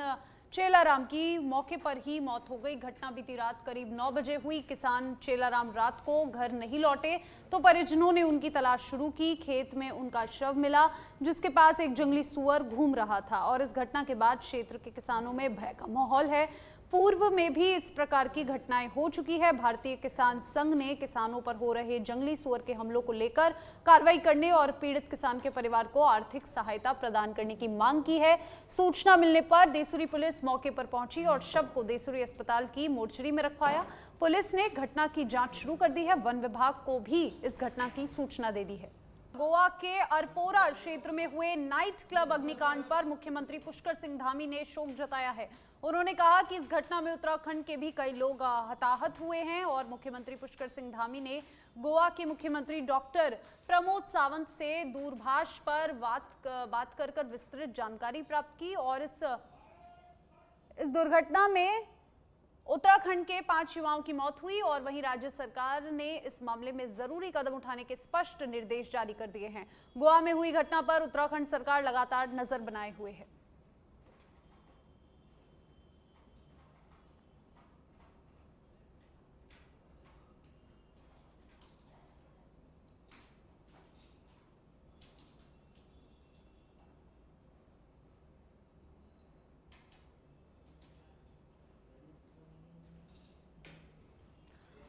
चेलाराम की मौके पर ही मौत हो गई। घटना बीती रात करीब 9 बजे हुई। किसान चेलाराम रात को घर नहीं लौटे तो परिजनों ने उनकी तलाश शुरू की। खेत में उनका शव मिला जिसके पास एक जंगली सुअर घूम रहा था और इस घटना के बाद क्षेत्र के किसानों में भय का माहौल है। पूर्व में भी इस प्रकार की घटनाएं हो चुकी है। भारतीय किसान संघ ने किसानों पर हो रहे जंगली सुअर के हमलों को लेकर कार्रवाई करने और पीड़ित किसान के परिवार को आर्थिक सहायता प्रदान करने की मांग की है। सूचना मिलने पर देसुरी पुलिस मौके पर पहुंची और शव को देसुरी अस्पताल की मोर्चरी में रखवाया। पुलिस ने घटना की जांच शुरू कर दी है। वन विभाग को भी इस घटना की सूचना दे दी है। गोवा के अरपोरा क्षेत्र में हुए नाइट क्लब अग्निकांड पर मुख्यमंत्री पुष्कर सिंह धामी ने शोक जताया है। उन्होंने कहा कि इस घटना में उत्तराखंड के भी कई लोग हताहत हुए हैं और मुख्यमंत्री पुष्कर सिंह धामी ने गोवा के मुख्यमंत्री डॉक्टर प्रमोद सावंत से दूरभाष पर बात कर विस्तृत जानकारी प्राप्त की और इस दुर्घटना में उत्तराखंड के 5 युवाओं की मौत हुई और वहीं राज्य सरकार ने इस मामले में जरूरी कदम उठाने के स्पष्ट निर्देश जारी कर दिए हैं। गोवा में हुई घटना पर उत्तराखंड सरकार लगातार नजर बनाए हुए है।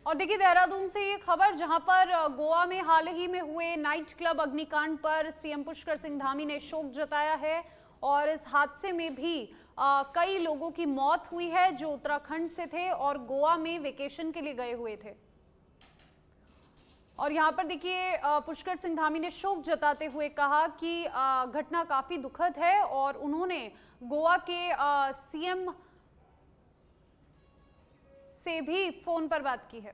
और देखिए देहरादून से ये खबर जहां पर गोवा में हाल ही में हुए नाइट क्लब अग्निकांड पर सीएम पुष्कर सिंह धामी ने शोक जताया है और इस हादसे में भी कई लोगों की मौत हुई है जो उत्तराखंड से थे और गोवा में वेकेशन के लिए गए हुए थे। और यहाँ पर देखिए पुष्कर सिंह धामी ने शोक जताते हुए कहा कि घटना काफी दुखद है और उन्होंने गोवा के सीएम से भी फोन पर बात की है।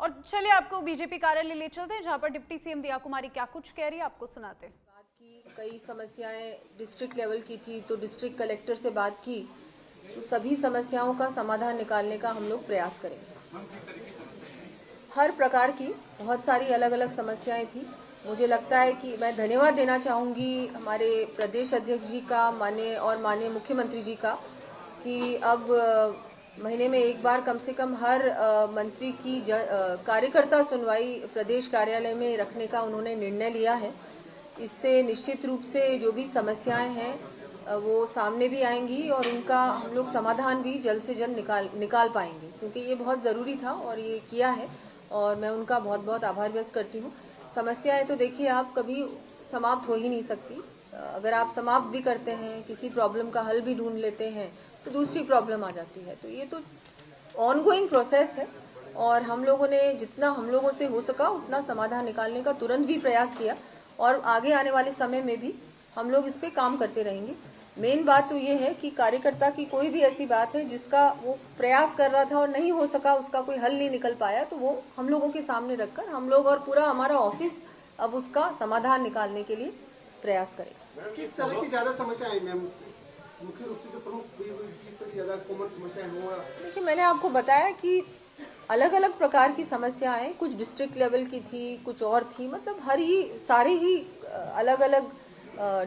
और चलिए आपको बीजेपी कार्यालय ले चलते हैं, जहां पर डिप्टी सीएम दिया कुमारी क्या कुछ कह रही है, आपको सुनाते हैं। बात की, कई समस्याएं डिस्ट्रिक्ट लेवल की थी, तो डिस्ट्रिक्ट कलेक्टर से बात की, तो सभी समस्याओं का समाधान निकालने का हम लोग प्रयास करेंगे। हर प्रकार की बहुत सारी अलग अलग समस्याएं थी। मुझे लगता है कि मैं धन्यवाद देना चाहूँगी हमारे प्रदेश अध्यक्ष जी का, माननीय मुख्यमंत्री जी का, कि अब महीने में एक बार कम से कम हर मंत्री की कार्यकर्ता सुनवाई प्रदेश कार्यालय में रखने का उन्होंने निर्णय लिया है। इससे निश्चित रूप से जो भी समस्याएं हैं वो सामने भी आएंगी और उनका हम लोग समाधान भी जल्द से जल्द निकाल पाएंगे, क्योंकि ये बहुत ज़रूरी था और ये किया है और मैं उनका बहुत बहुत आभार व्यक्त करती हूँ। समस्याएं तो देखिए आप कभी समाप्त हो ही नहीं सकती। अगर आप समाप्त भी करते हैं, किसी प्रॉब्लम का हल भी ढूंढ लेते हैं, तो दूसरी प्रॉब्लम आ जाती है। तो ये तो ऑनगोइंग प्रोसेस है और हम लोगों ने जितना हम लोगों से हो सका उतना समाधान निकालने का तुरंत भी प्रयास किया और आगे आने वाले समय में भी हम लोग इस पे काम करते रहेंगे। मेन बात तो ये है कि कार्यकर्ता की कोई भी ऐसी बात है जिसका वो प्रयास कर रहा था और नहीं हो सका, उसका कोई हल नहीं निकल पाया, तो वो हम लोगों के सामने रखकर हम लोग और पूरा हमारा ऑफिस अब उसका समाधान निकालने के लिए प्रयास करेगा। किस तरह की ज्यादा समस्या आई मैम? मुख्य रूप से जो प्रमुख किस तरह की ज्यादा कॉमन समस्या है? देखिए, मैंने आपको बताया कि अलग अलग प्रकार की समस्याएं, कुछ डिस्ट्रिक्ट लेवल की थी, कुछ और थी, मतलब सारे ही अलग अलग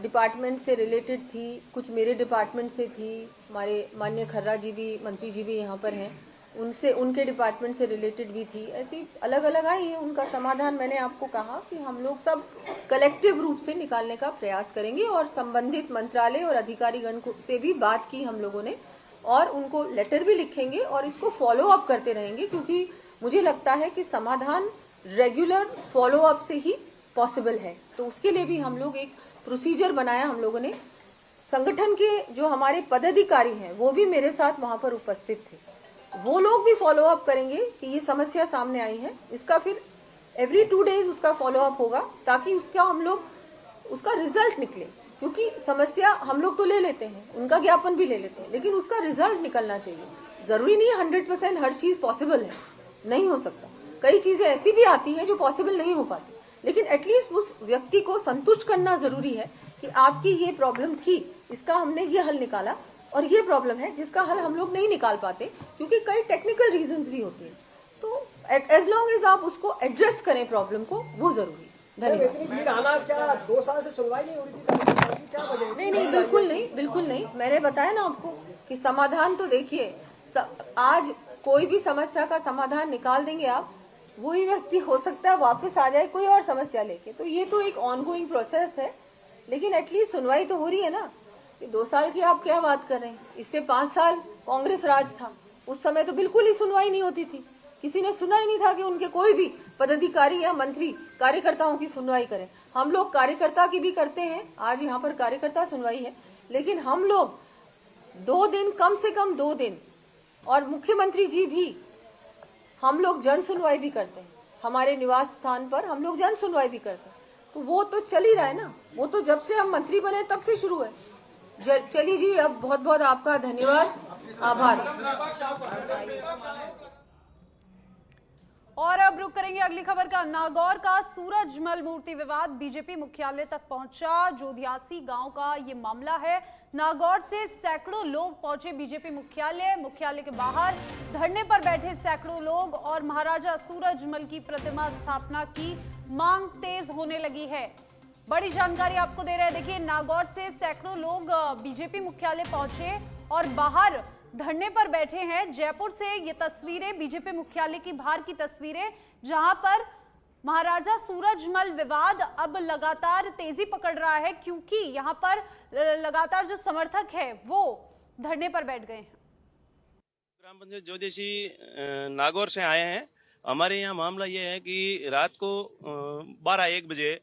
डिपार्टमेंट से रिलेटेड थी, कुछ मेरे डिपार्टमेंट से थी, हमारे माननीय खर्रा जी भी, मंत्री जी भी यहाँ पर हैं, उनके डिपार्टमेंट से रिलेटेड भी थी, ऐसी अलग अलग आई है। उनका समाधान मैंने आपको कहा कि हम लोग सब कलेक्टिव रूप से निकालने का प्रयास करेंगे और संबंधित मंत्रालय और अधिकारीगण से भी बात की हम लोगों ने और उनको लेटर भी लिखेंगे और इसको फॉलो अप करते रहेंगे, क्योंकि मुझे लगता है कि समाधान रेगुलर फॉलो अप से ही पॉसिबल है। तो उसके लिए भी हम लोग एक प्रोसीजर बनाया हम लोगों ने। संगठन के जो हमारे पदाधिकारी हैं वो भी मेरे साथ वहां पर उपस्थित थे, वो लोग भी फॉलो अप करेंगे कि ये समस्या सामने आई है, इसका फिर एवरी 2 डेज उसका फॉलो अप होगा ताकि उसका रिजल्ट निकले, क्योंकि समस्या हम लोग तो ले लेते हैं, उनका ज्ञापन भी ले लेते हैं, लेकिन उसका रिजल्ट निकलना चाहिए। जरूरी नहीं 100% हर चीज पॉसिबल है, नहीं हो सकता। कई चीजें ऐसी भी आती हैं जो पॉसिबल नहीं हो पाती, लेकिन एटलीस्ट उस व्यक्ति को संतुष्ट करना जरूरी है कि आपकी ये प्रॉब्लम थी, इसका हमने ये हल निकाला, और ये प्रॉब्लम है जिसका हल हम लोग नहीं निकाल पाते क्योंकि कई टेक्निकल रीजंस भी होते हैं। तो एज लॉन्ग एज आप उसको एड्रेस करें प्रॉब्लम को, वो जरूरी है। धन्यवाद। क्या 2 साल से सुनवाई नहीं हो रही थी? क्या वजह? नहीं, बिल्कुल नहीं। मैंने बताया ना आपको कि समाधान तो देखिए, आज कोई भी समस्या का समाधान निकाल देंगे आप, वही व्यक्ति हो सकता है वापस आ जाए कोई और समस्या लेके। तो ये तो एक ऑनगोइंग प्रोसेस है, लेकिन एटलीस्ट सुनवाई तो हो रही है ना। 2 साल की आप क्या बात कर रहे हैं? इससे 5 साल कांग्रेस राज था, उस समय तो बिल्कुल ही सुनवाई नहीं होती थी, किसी ने सुना ही नहीं था कि उनके कोई भी पदाधिकारी या मंत्री कार्यकर्ताओं की सुनवाई करें। हम लोग कार्यकर्ता की भी करते हैं, आज यहाँ पर कार्यकर्ता सुनवाई है, लेकिन हम लोग 2 दिन, कम से कम 2 दिन, और मुख्यमंत्री जी भी, हम लोग जन सुनवाई भी करते हैं, हमारे निवास स्थान पर हम लोग जन सुनवाई भी करते हैं। तो वो तो चल ही रहा है ना, वो तो जब से हम मंत्री बने तब से शुरू है। चलिए जी, अब बहुत बहुत आपका धन्यवाद, आभार। और अब रुक करेंगे अगली खबर का। नागौर का सूरजमल मूर्ति विवाद बीजेपी मुख्यालय तक पहुंचा। जोधियासी गांव का ये मामला है। नागौर से सैकड़ों लोग पहुंचे बीजेपी मुख्यालय के बाहर धरने पर बैठे सैकड़ों लोग, और महाराजा सूरजमल की प्रतिमा स्थापना की मांग तेज होने लगी है। बड़ी जानकारी आपको दे रहे हैं। देखिए, नागौर से सैकड़ों लोग बीजेपी मुख्यालय पहुंचे और बाहर धरने पर बैठे हैं। जयपुर से ये तस्वीरें, बीजेपी मुख्यालय की बाहर की तस्वीरें, जहां पर महाराजा सूरजमल विवाद अब लगातार तेजी पकड़ रहा है, क्योंकि यहां पर लगातार जो समर्थक है वो धरने पर बैठ गए हैं। ग्राम पंचायत जोधेसी नागौर से आए हैं। हमारे यहाँ मामला ये है कि रात को 12-1 बजे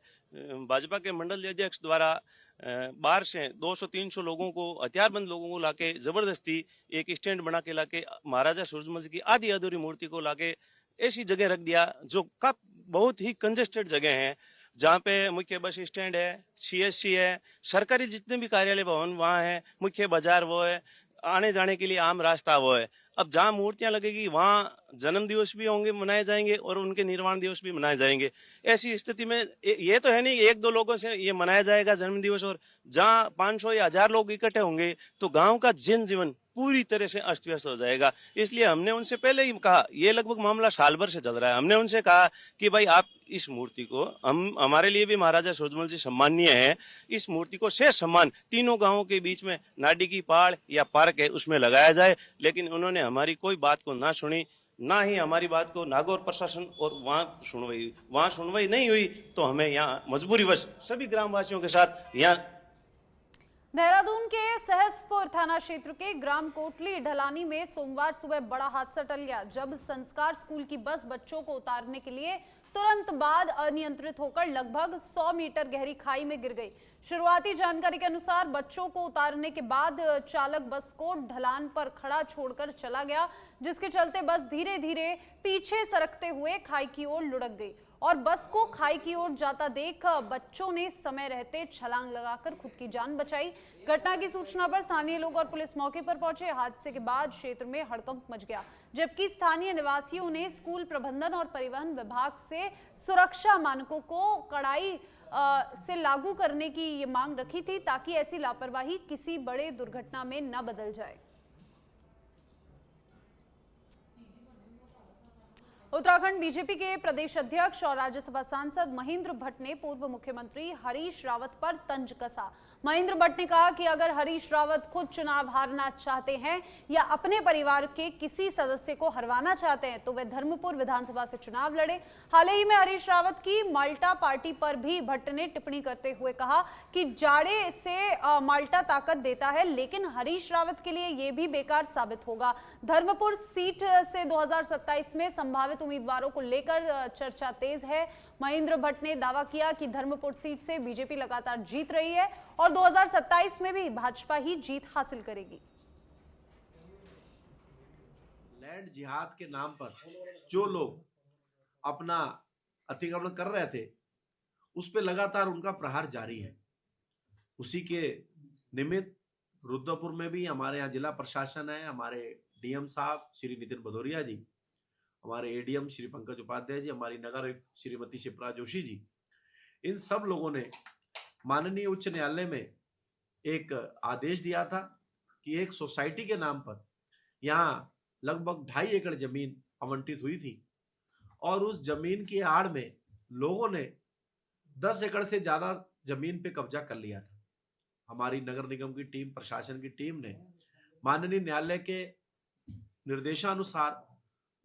भाजपा के मंडल अध्यक्ष द्वारा बाहर से 200-300 लोगों को, हथियारबंद लोगों को लाके जबरदस्ती एक स्टैंड बना के लाके महाराजा सूरजमल जी की आधी अधूरी मूर्ति को लाके ऐसी जगह रख दिया जो का बहुत ही कंजेस्टेड जगह है, जहाँ पे मुख्य बस स्टैंड है, CSC है, सरकारी जितने भी कार्यालय भवन वहाँ है, मुख्य बाजार वो है, आने जाने के लिए आम रास्ता वो है। अब जहाँ मूर्तियां लगेगी वहाँ जन्म दिवस भी होंगे, मनाए जाएंगे और उनके निर्वाण दिवस भी मनाए जाएंगे। ऐसी स्थिति में ये तो है नहीं एक दो लोगों से ये मनाया जाएगा जन्म दिवस, और जहाँ 500 या 1000 लोग इकट्ठे होंगे तो गांव का जनजीवन पूरी तरह से अस्त व्यस्त हो जाएगा। इसलिए हमने उनसे पहले ही कहा, ये लगभग मामला साल भर से चल रहा है, हमने उनसे कहा कि भाई आप इस मूर्ति को, हम हमारे लिए भी महाराजा सूरजमल जी सम्माननीय है, इस मूर्ति को शेष सम्मान तीनों गांवों के बीच में नाडी की पहाड़ या पार्क है उसमें लगाया जाए। लेकिन उन्होंने हमारी कोई बात को ना सुनी, ना ही हमारी बात को नागौर प्रशासन और वहाँ सुनवाई नहीं हुई तो हमें यहाँ मजबूरीवश सभी ग्रामवासियों के साथ यहाँ देहरादून के सहसपुर थाना क्षेत्र के ग्राम कोटली ढलानी में सोमवार सुबह बड़ा हादसा टल गया, जब संस्कार स्कूल की बस बच्चों को उतारने के लिए तुरंत बाद अनियंत्रित होकर लगभग 100 मीटर गहरी खाई में गिर गई। शुरुआती जानकारी के अनुसार बच्चों को उतारने के बाद चालक बस को ढलान पर खड़ा छोड़कर चला गया, जिसके चलते बस धीरे धीरे पीछे सरकते हुए खाई की ओर लुढ़क गई और बस को खाई की ओर जाता देख बच्चों ने समय रहते छलांग लगाकर खुद की जान बचाई। घटना की सूचना पर स्थानीय लोग और पुलिस मौके पर पहुंचे। हादसे के बाद क्षेत्र में हड़कंप मच गया, जबकि स्थानीय निवासियों ने स्कूल प्रबंधन और परिवहन विभाग से सुरक्षा मानकों को कड़ाई से लागू करने की ये मांग रखी थी, ताकि ऐसी लापरवाही किसी बड़े दुर्घटना में न बदल जाए। उत्तराखंड बीजेपी के प्रदेश अध्यक्ष और राज्यसभा सांसद महेंद्र भट्ट ने पूर्व मुख्यमंत्री हरीश रावत पर तंज कसा। महेंद्र भट्ट ने कहा कि अगर हरीश रावत खुद चुनाव हारना चाहते हैं या अपने परिवार के किसी सदस्य को हरवाना चाहते हैं तो वे धर्मपुर विधानसभा से चुनाव लड़े। हाल ही में हरीश रावत की माल्टा पार्टी पर भी भट्ट ने टिप्पणी करते हुए कहा कि जाड़े से माल्टा ताकत देता है, लेकिन हरीश रावत के लिए यह भी बेकार साबित होगा। धर्मपुर सीट से 2027 में संभावित उम्मीदवारों को लेकर चर्चा तेज है। महेंद्र भट्ट ने दावा किया कि धर्मपुर सीट से बीजेपी लगातार जीत रही है और 2027 में भी भाजपा ही जीत हासिल करेगी। लैंड जिहाद के नाम पर जो लोग अपना अतिक्रमण कर रहे थे उस पे लगातार उनका प्रहार जारी है। उसी के निमित्त रुद्रपुर में भी हमारे यहाँ जिला प्रशासन है, हमारे डीएम साहब श्री नितिन भदौरिया जी, हमारे एडीएम श्री पंकज उपाध्याय जी, हमारी नगर श्रीमती शिप्रा जोशी जी, इन सब लोगों ने माननीय उच्च न्यायालय में एक आदेश दिया था कि एक सोसाइटी के नाम पर यहाँ लगभग 2.5 एकड़ जमीन आवंटित हुई थी और उस जमीन की आड़ में लोगों ने 10 एकड़ से ज्यादा जमीन पे कब्जा कर लिया था। हमारी नगर निगम की टीम, प्रशासन की टीम ने माननीय न्यायालय के निर्देशानुसार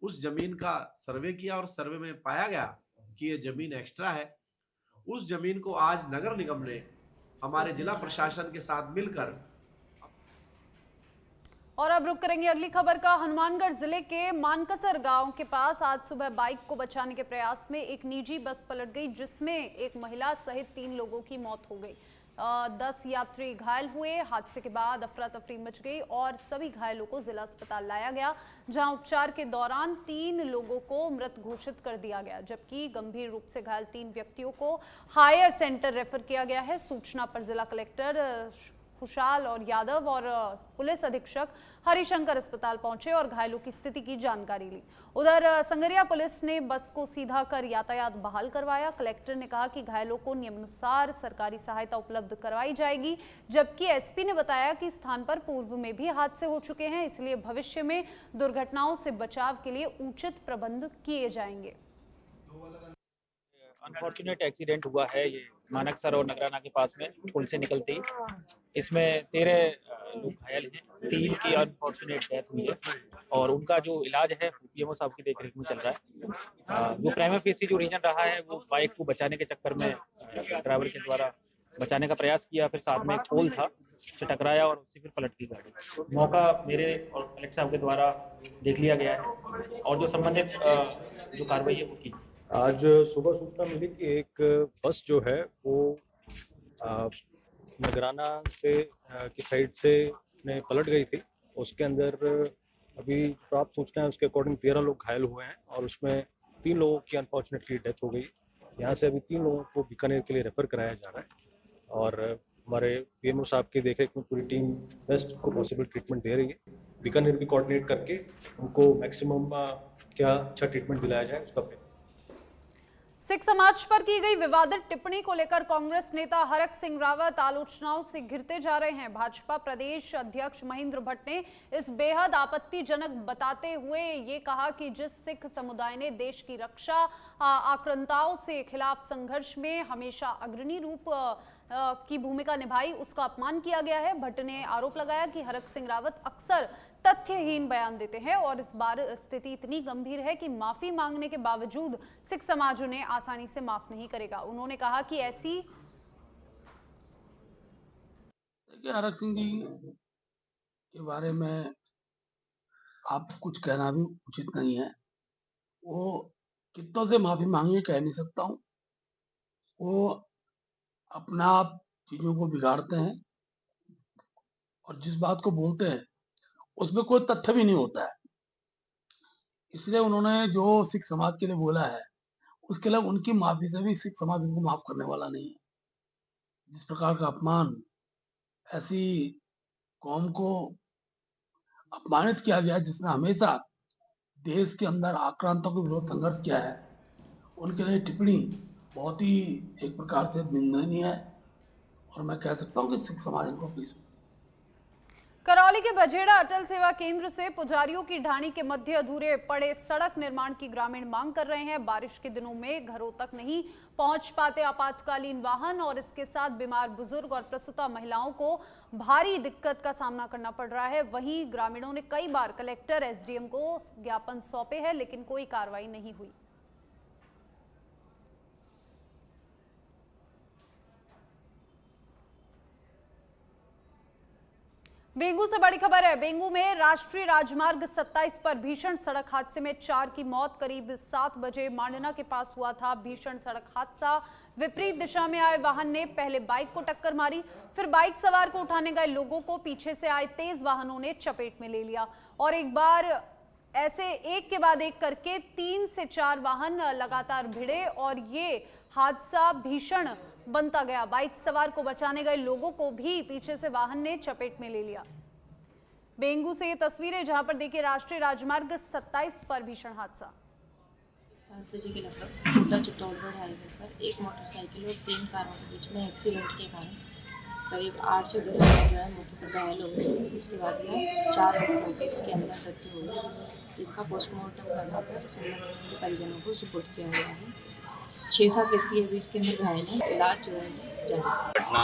उस जमीन का सर्वे किया और सर्वे में पाया गया कि ये जमीन एक्स्ट्रा है। उस जमीन को आज नगर निगम ने हमारे जिला प्रशासन के साथ मिलकर। और अब रुक करेंगे अगली खबर का। हनुमानगढ़ जिले के मानकसर गांव के पास आज सुबह बाइक को बचाने के प्रयास में एक निजी बस पलट गई, जिसमें एक महिला सहित 3 लोगों की मौत हो गई। 10 यात्री घायल हुए। हादसे के बाद अफरा तफरी मच गई और सभी घायलों को जिला अस्पताल लाया गया, जहां उपचार के दौरान 3 लोगों को मृत घोषित कर दिया गया, जबकि गंभीर रूप से घायल 3 व्यक्तियों को हायर सेंटर रेफर किया गया है। सूचना पर जिला कलेक्टर खुशाल और यादव और पुलिस अधीक्षक हरिशंकर अस्पताल पहुंचे और घायलों की स्थिति की जानकारी ली। उधर संगरिया पुलिस ने बस को सीधा कर यातायात बहाल करवाया। कलेक्टर ने कहा कि घायलों को नियमानुसार सरकारी सहायता उपलब्ध करवाई जाएगी, जबकि एसपी ने बताया कि स्थान पर पूर्व में भी हादसे हो चुके हैं, इसलिए भविष्य में दुर्घटनाओं से बचाव के लिए उचित प्रबंध किए जाएंगे। अनफॉर्चुनेट एक्सीडेंट हुआ है ये मानकसर और नगराना के पास में पुल से निकलते ही। इसमें 13 लोग घायल हैं, 3 की अनफॉर्चुनेट डेथ हुई है और उनका जो इलाज है पीएमओ साहब की देखरेख में चल रहा है। जो प्राइमरी फेसी जो रीजन रहा है वो बाइक को बचाने के चक्कर में ड्राइवर के द्वारा बचाने का प्रयास किया, फिर साथ में एक पोल था उससे टकराया और उससे फिर पलट गई गाड़ी। मौका मेरे और कलेक्टर साहब के द्वारा देख लिया गया है और जो संबंधित जो कार्रवाई है वो की। आज सुबह सूचना मिली कि एक बस जो है वो नगराना से की साइड से में पलट गई थी। उसके अंदर अभी प्राप्त सूचना है उसके अकॉर्डिंग 13 लोग घायल हुए हैं और उसमें 3 लोगों की अनफॉर्चुनेटली डेथ हो गई। यहाँ से अभी 3 लोगों को बीकानेर के लिए रेफर कराया जा रहा है और हमारे पीएमओ साहब की देखरेख में पूरी टीम बेस्ट को पॉसिबल ट्रीटमेंट दे रही है। बीकानेर भी कोऑर्डिनेट करके उनको मैक्सिमम क्या अच्छा ट्रीटमेंट दिलाया जाए उसका प्रयास। सिख समाज पर की गई विवादित टिप्पणी को लेकर कांग्रेस नेता हरक सिंह रावत आलोचनाओं से घिरते जा रहे हैं। भाजपा प्रदेश अध्यक्ष महेंद्र भट्ट ने इस बेहद आपत्तिजनक बताते हुए ये कहा कि जिस सिख समुदाय ने देश की रक्षा आक्रांताओं से खिलाफ संघर्ष में हमेशा अग्रणी रूप की भूमिका निभाई, उसका अपमान किया गया है। भट्ट ने आरोप लगाया कि हरक सिंह रावत अक्सर तथ्यहीन बयान देते हैं और इस बार स्थिति इतनी गंभीर है कि माफी मांगने के बावजूद सिख समाज उन्हें आसानी से माफ नहीं करेगा। उन्होंने कहा कि ऐसी हरक सिंह जी के बारे में आप कुछ कहना भी उचित नहीं है। वो कितनों से माफी मांगी कह नहीं सकता हूँ। वो अपना आप चीजों को बिगाड़ते हैं और जिस बात को बोलते हैं उसमें कोई तथ्य भी नहीं होता है। इसलिए उन्होंने जो सिख समाज के लिए बोला है उसके लिए उनकी माफी से भी सिख समाज उनको माफ करने वाला नहीं है। जिस प्रकार का अपमान ऐसी कौम को अपमानित किया गया जिसने हमेशा देश के अंदर आक्रांतों के विरोध संघर्ष किया है, उनके लिए टिप्पणी बहुत ही एक प्रकार से निंदनीय है और मैं कह सकता हूँ कि सिख समाज इनको प्लीज। करौली के बजेड़ा अटल सेवा केंद्र से पुजारियों की ढाणी के मध्य अधूरे पड़े सड़क निर्माण की ग्रामीण मांग कर रहे हैं। बारिश के दिनों में घरों तक नहीं पहुंच पाते आपातकालीन वाहन और इसके साथ बीमार बुजुर्ग और प्रसूता महिलाओं को भारी दिक्कत का सामना करना पड़ रहा है। वहीं ग्रामीणों ने कई बार कलेक्टर एसडीएम को ज्ञापन सौंपे हैं लेकिन कोई कार्रवाई नहीं हुई। बेंगू से बड़ी खबर है। बेंगू में राष्ट्रीय राजमार्ग 27 पर भीषण सड़क हादसे में 4 की मौत करीब 7 बजे मांडना के पास हुआ था। भीषण सड़क हादसा, विपरीत दिशा में आए वाहन ने पहले बाइक को टक्कर मारी, फिर बाइक सवार को उठाने गए लोगों को पीछे से आए तेज वाहनों ने चपेट में ले लिया और एक बार ऐसे एक के बाद एक करके 3 से 4 वाहन लगातार भिड़े और ये हादसा भीषण बनता गया। बाइक सवार को बचाने गए लोगों को भी पीछे से वाहन ने चपेट में ले लिया। बेंगू से ये तस्वीरें जहां पर देखिए राष्ट्रीय राजमार्ग 27 पर भीषण हादसा। 7 बजे के लगभग कोटा चित्तौड़गढ़ हाईवे पर एक मोटरसाइकिल और 3 कारों के बीच में एक्सीडेंट के कारण करीब 8 से 10 लोग जो है मौके पर घायल हो गए। इसके बाद में 4 व्यक्तियों की इसके अंदर मृत्यु हो गई, जिनका पोस्टमार्टम करवाकर संबंधित उनके परिजनों को सुपुर्द किया गया है। 6-7 व्यक्ति अभी इसके अंदर घायल हैं। इलाज जो है घटना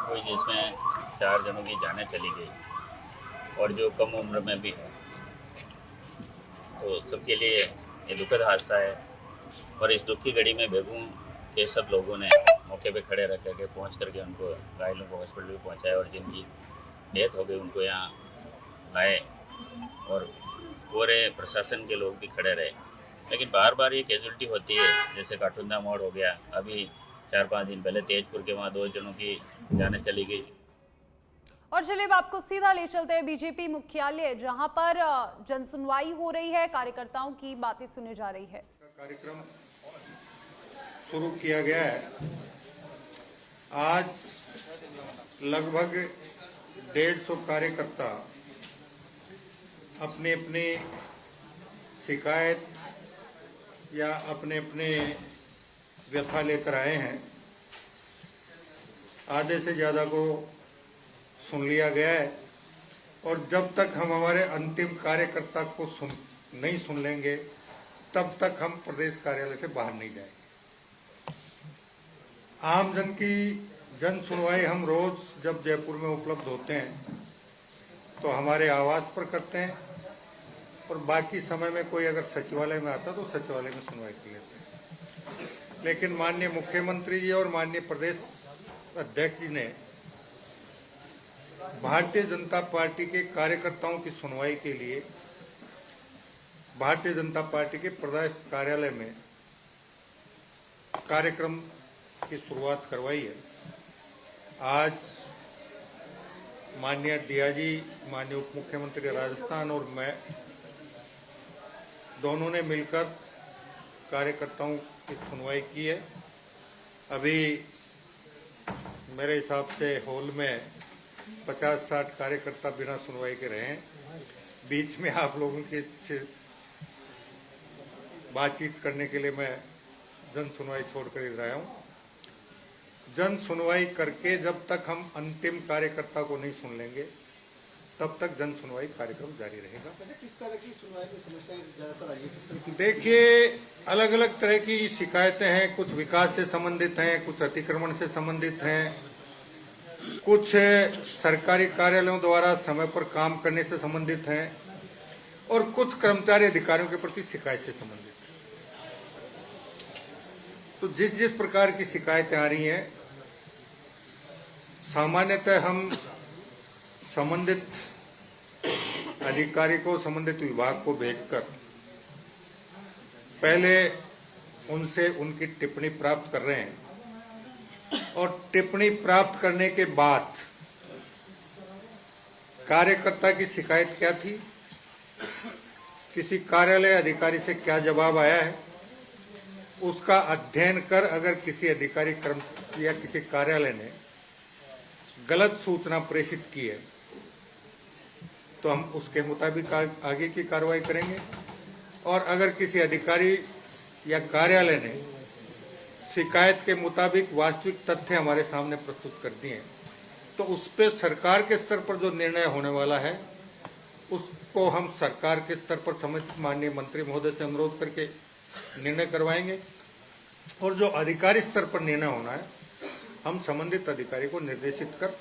हुई जिसमें 4 जनों की जानें चली गई और जो कम उम्र में भी है, तो सबके लिए ये दुखद हादसा है। और इस दुख की घड़ी में बेगू के सब लोगों ने मौके पे खड़े रह करके पहुँच करके उनको घायलों को हॉस्पिटल भी पहुँचाया और जिनकी डेथ हो गई उनको यहाँ लाए और पूरे प्रशासन के लोग भी खड़े रहे। लेकिन बार बार ये कैजुअल्टी होती है, जैसे काठुंदा मोड़ हो गया, अभी 4-5 दिन पहले तेजपुर के वहाँ 2 जनों की जानें चली गई। और चलिए अब आपको सीधा ले चलते हैं बीजेपी मुख्यालय, जहां पर जनसुनवाई हो रही है, कार्यकर्ताओं की बातें सुनी जा रही है। कार्यक्रम शुरू किया गया है। आज लगभग 150 कार्यकर्ता अपने अपने शिकायत या अपने अपने व्यथा लेकर आए हैं। आधे से ज़्यादा को सुन लिया गया है और जब तक हम हमारे अंतिम कार्यकर्ता को नहीं सुन लेंगे तब तक हम प्रदेश कार्यालय से बाहर नहीं जाएंगे। आम जन की जन सुनवाई हम रोज जब जयपुर में उपलब्ध होते हैं तो हमारे आवास पर करते हैं और बाकी समय में कोई अगर सचिवालय में आता तो सचिवालय में सुनवाई कर लेते हैं। लेकिन माननीय मुख्यमंत्री जी और माननीय प्रदेश अध्यक्ष जी ने भारतीय जनता पार्टी के कार्यकर्ताओं की सुनवाई के लिए भारतीय जनता पार्टी के प्रदेश कार्यालय में कार्यक्रम की शुरुआत करवाई है। आज माननीय दिया जी, माननीय उप मुख्यमंत्री राजस्थान और मैं दोनों ने मिलकर कार्यकर्ताओं की सुनवाई की है। अभी मेरे हिसाब से हॉल में 50-60 कार्यकर्ता बिना सुनवाई के रहे हैं। बीच में आप लोगों के से बातचीत करने के लिए मैं जन सुनवाई छोड़कर इधर आया हूँ। जन सुनवाई करके जब तक हम अंतिम कार्यकर्ता को नहीं सुन लेंगे तब तक जन सुनवाई कार्यक्रम जारी रहेगा। किस तरह की सुनवाई में समस्याएं ज्यादातर आई है? किस तरह की? देखिए, अलग अलग तरह की शिकायतें हैं। कुछ विकास से संबंधित हैं, कुछ अतिक्रमण से संबंधित हैं, कुछ सरकारी कार्यालयों द्वारा समय पर काम करने से संबंधित हैं और कुछ कर्मचारी अधिकारियों के प्रति शिकायत से संबंधित है। तो जिस जिस प्रकार की शिकायतें आ रही हैं, सामान्यतः हम संबंधित अधिकारी को, संबंधित विभाग को भेजकर पहले उनसे उनकी टिप्पणी प्राप्त कर रहे हैं और टिप्पणी प्राप्त करने के बाद कार्यकर्ता की शिकायत क्या थी, किसी कार्यालय अधिकारी से क्या जवाब आया है, उसका अध्ययन कर अगर किसी अधिकारी कर्म या किसी कार्यालय ने गलत सूचना प्रेषित की है तो हम उसके मुताबिक आगे की कार्रवाई करेंगे। और अगर किसी अधिकारी या कार्यालय ने शिकायत के मुताबिक वास्तविक तथ्य हमारे सामने प्रस्तुत कर दिए तो उस पर सरकार के स्तर पर जो निर्णय होने वाला है उसको हम सरकार के स्तर पर संबंधित माननीय मंत्री महोदय से अनुरोध करके निर्णय करवाएंगे और जो अधिकारी स्तर पर निर्णय होना है हम संबंधित अधिकारी को निर्देशित कर